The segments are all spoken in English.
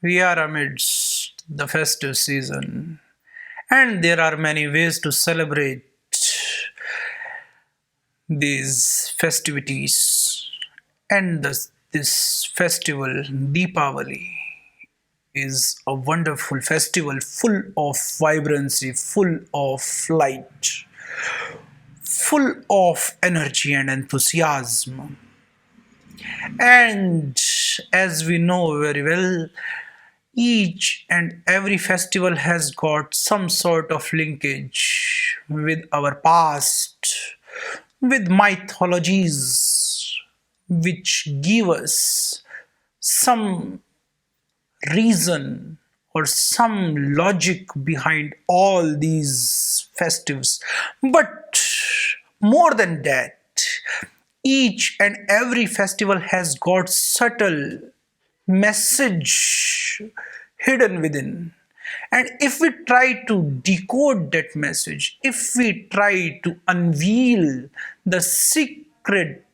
We are amidst the festive season, and there are many ways to celebrate these festivities. And this festival, Deepavali, is a wonderful festival full of vibrancy, full of light, full of energy and enthusiasm. And as we know very well, each and every festival has got some sort of linkage with our past, with mythologies, which give us some reason or some logic behind all these festives. But more than that, each and every festival has got subtle message hidden within. And if we try to decode that message, if we try to unveil the secret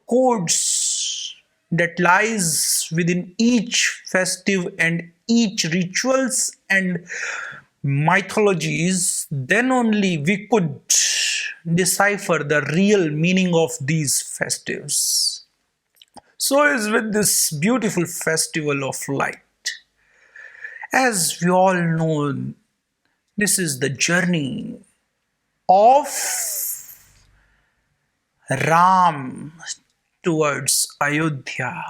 codes that lies within each festive and each rituals and mythologies, then only we could decipher the real meaning of these festives. So is with this beautiful festival of light. As we all know, this is the journey of Ram towards Ayodhya.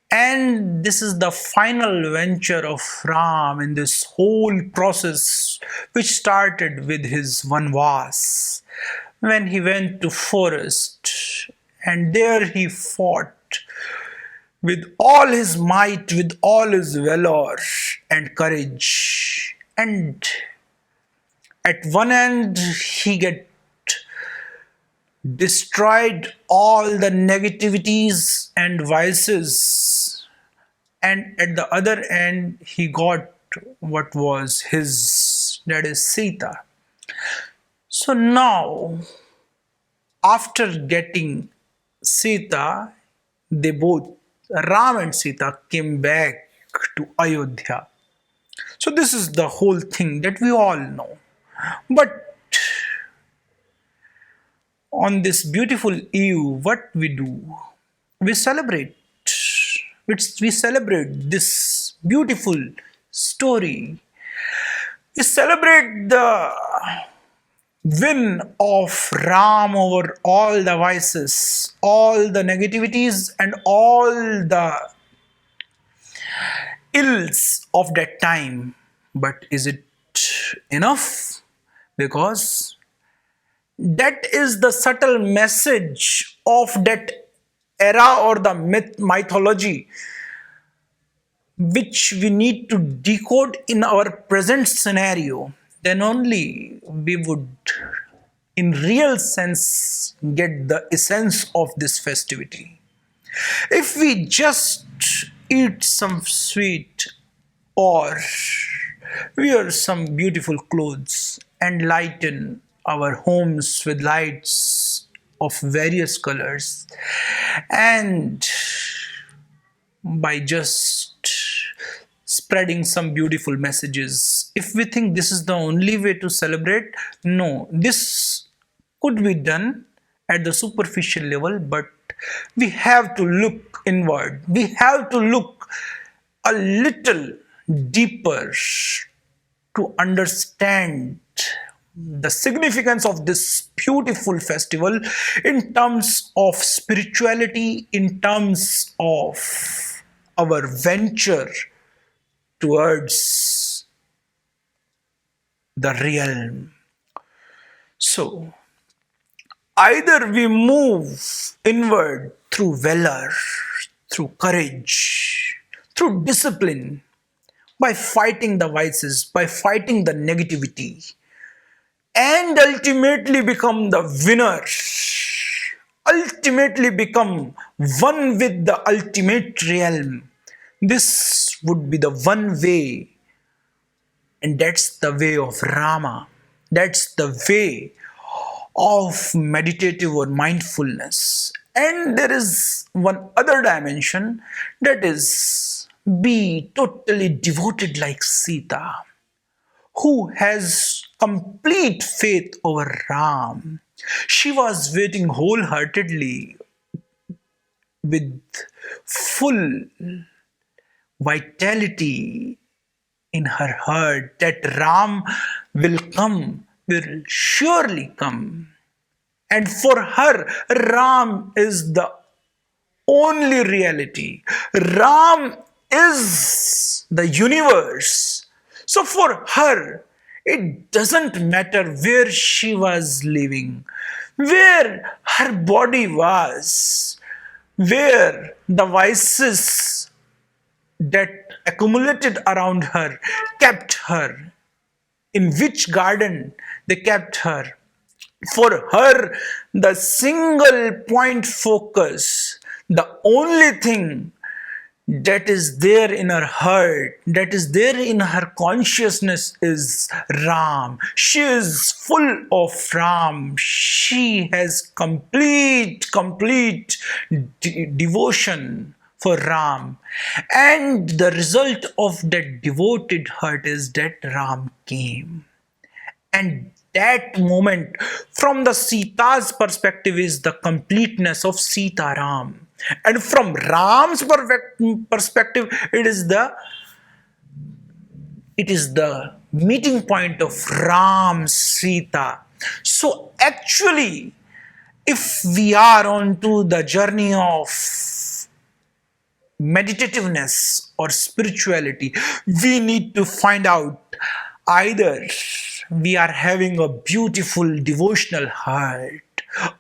And this is the final venture of Ram in this whole process, which started with his Vanvas, when he went to forest and there he fought with all his might, with all his valor and courage. And at one end he get destroyed all the negativities and vices, and at the other end he got what was his, that is Sita. So now, after getting Sita, they both, Ram and Sita, came back to Ayodhya. So this is the whole thing that we all know. But on this beautiful eve, what we do? We celebrate. We celebrate this beautiful story. We celebrate the win of Ram over all the vices, all the negativities, and all the ills of that time. But is it enough? Because that is the subtle message of that era or the mythology which we need to decode in our present scenario. Then only we would, in real sense, get the essence of this festivity. If we just eat some sweet or wear some beautiful clothes and lighten our homes with lights of various colors, and by just spreading some beautiful messages, if we think this is the only way to celebrate, no, this could be done at the superficial level, but we have to look inward. We have to look a little deeper to understand the significance of this beautiful festival in terms of spirituality, in terms of our venture towards the realm. So, either we move inward through valor, through courage, through discipline, by fighting the vices, by fighting the negativity, and ultimately become the winner, ultimately become one with the ultimate realm. This would be the one way, and that's the way of Rama. That's the way of meditative or mindfulness. And there is one other dimension, that is be totally devoted like Sita, who has complete faith over Ram. She was waiting wholeheartedly with full vitality in her heart that Ram will come, will surely come. And for her, Ram is the only reality. Ram is the universe. So for her, it doesn't matter where she was living, where her body was, where the vices that accumulated around her kept her, in which garden they kept her. For her, the single point focus, the only thing that is there in her heart, that is there in her consciousness is Ram. She is full of Ram. She has complete devotion for Ram. And the result of that devoted heart is that Ram came. And that moment, from the Sita's perspective, is the completeness of Sita Ram. And from Ram's perspective, it is the meeting point of Ram Sita. So actually, if we are on to the journey of meditativeness or spirituality, we need to find out either we are having a beautiful devotional heart,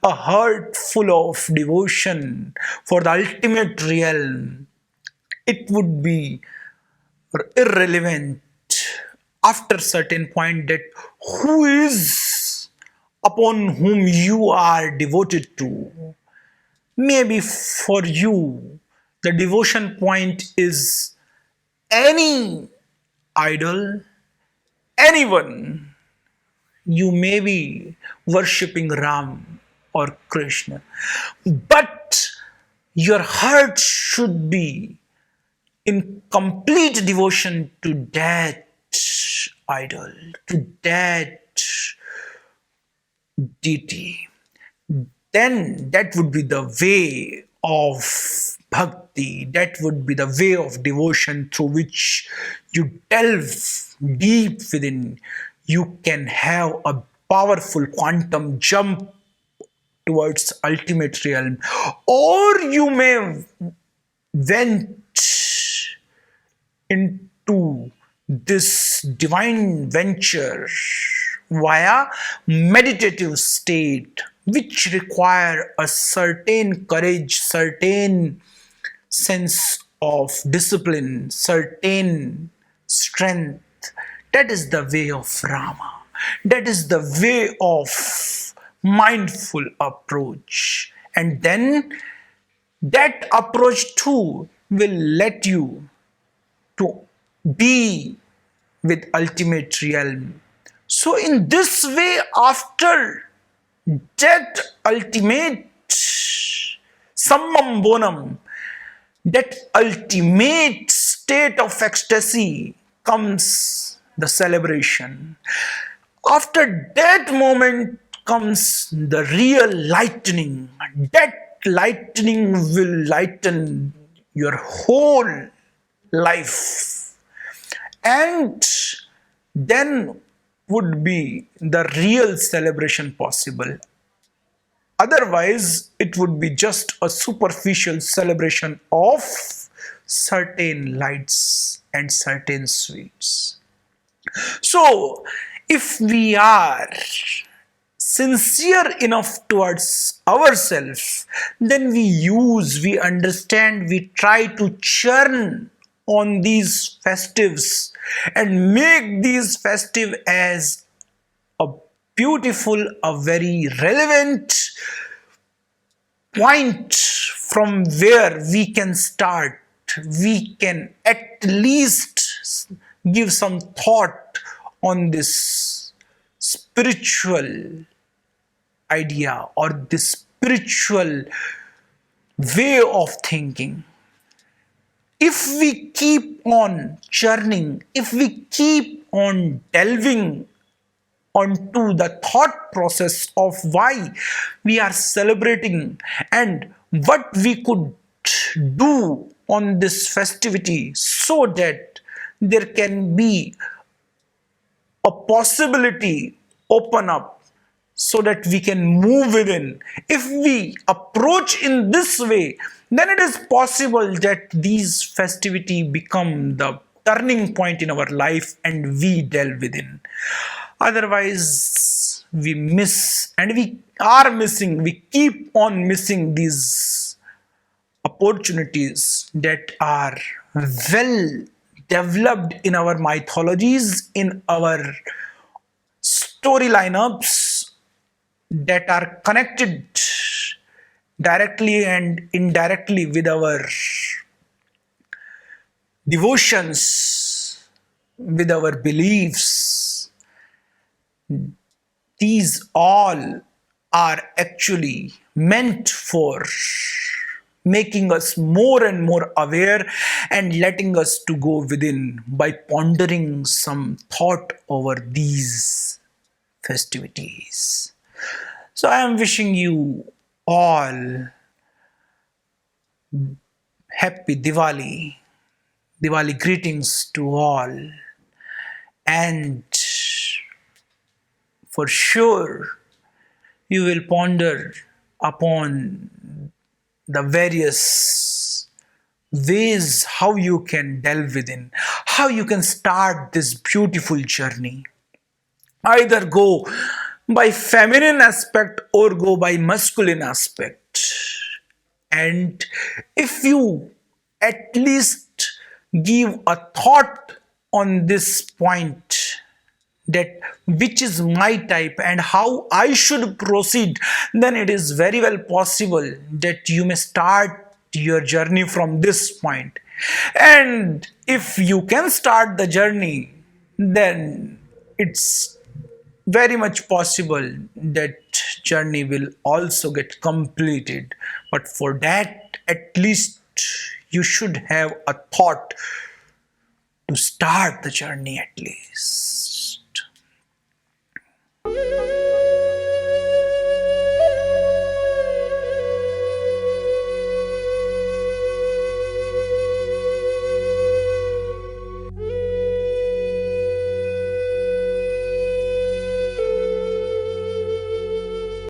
a heart full of devotion for the ultimate realm. It would be irrelevant after certain point that who is upon whom you are devoted to. Maybe for you, the devotion point is any idol, anyone. You may be worshipping Ram or Krishna, but your heart should be in complete devotion to that idol, to that deity. Then that would be the way of bhakti, that would be the way of devotion through which you delve deep within. You can have a powerful quantum jump towards ultimate realm, or you may went into this divine venture via meditative state, which require a certain courage, certain sense of discipline, certain strength. That is the way of Rama. That is the way of mindful approach. And then that approach too will let you to be with ultimate realm. So in this way, after that ultimate summum bonum, that ultimate state of ecstasy, comes the celebration. After that moment comes the real lightning. That lightning will lighten your whole life. And then would be the real celebration possible. Otherwise, it would be just a superficial celebration of certain lights and certain sweets. So, if we are sincere enough towards ourselves, then we understand, we try to churn on these festives and make these festive as a beautiful, a very relevant point from where we can start. We can at least give some thought on this spiritual idea or this spiritual way of thinking. if we keep on churning, if we keep on delving onto the thought process of why we are celebrating and what we could do on this festivity so that there can be a possibility open up so that we can move within. If we approach in this way, then it is possible that these festivity become the turning point in our life and we delve within. Otherwise, we miss and we are missing, we keep on missing these opportunities that are well developed in our mythologies, in our story lineups that are connected directly and indirectly with our devotions, with our beliefs. These all are actually meant for making us more and more aware and letting us to go within by pondering some thought over these festivities. So I am wishing you all happy Diwali. Diwali greetings to all. And for sure, you will ponder upon the various ways how you can delve within, how you can start this beautiful journey. Either go by feminine aspect or go by masculine aspect. And if you at least give a thought on this point, that which is my type and how I should proceed, then it is very well possible that you may start your journey from this point. And if you can start the journey, then it's very much possible that journey will also get completed. But for that, at least you should have a thought to start the journey at least.